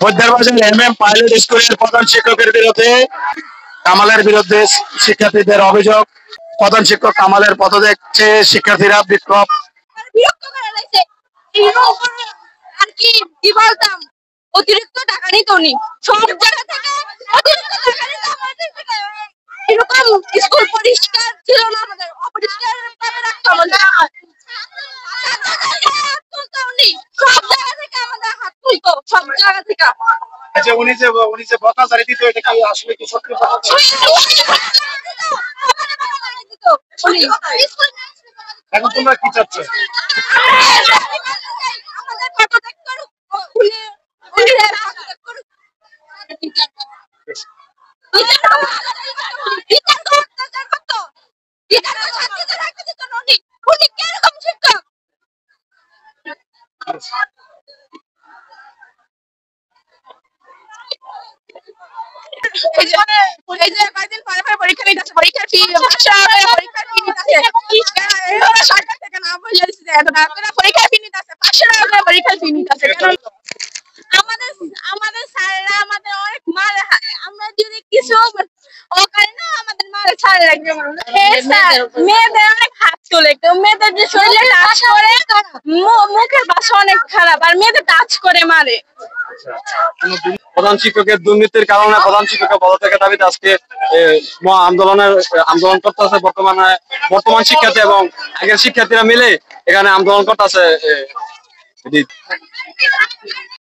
Madhyabazar MM pilot স্কুলের প্রধান শিক্ষকের বিরুদ্ধে কামালের বিরুদ্ধে শিক্ষার্থীদের অভিযোগ। প্রধান শিক্ষক কামালের পদত্যাগ চেয়ে শিক্ষার্থীরা বিক্ষোভ। বিরক্ত করে লাইছে আর কি কি বলতাম, অতিরিক্ত টাকা নিত উনি সব জায়গা থেকে, অতিরিক্ত টাকা নিত আমাদের থেকে। এরকম স্কুল পরিষ্কার ছিল না, আমাদের অপরিষ্কার ভাবে রাখতো আমাদের। উনি সব জায়গা থেকে আমাদের হাত তুলতো, সব জায়গা থেকে। আচ্ছা, উনি যে বকা জারি দিত, এটা কি আসলে কি সত্যি? এখন তোমরা কি চাচ্ছ? পরীক্ষা নিতে পরীক্ষার ফি পরীক্ষার ফি নিতে সরকার থেকে না বলে দিচ্ছে, পরীক্ষার ফি নিতে 500 টাকা করে পরীক্ষার ফি নিতে। আমাদের আমাদের স্যাররা আমাদের অনেক মারে, আমরা যদি কিছু ও করে না আমাদের মারে ছাড় লাগবে। মেয়েদের অনেক হাত তোলে, মেয়েদের যে শরীরে টাচ করে, মুখের ভাষা অনেক খারাপ, আর মেয়েদের টাচ করে মারে। প্রধান শিক্ষকের দুর্নীতির কারণে প্রধান শিক্ষকের পদত্যাগের দাবিতে আজকে আন্দোলন করতেছে বর্তমান শিক্ষার্থী এবং আগের শিক্ষার্থীরা মিলে এখানে আন্দোলন করতেছে।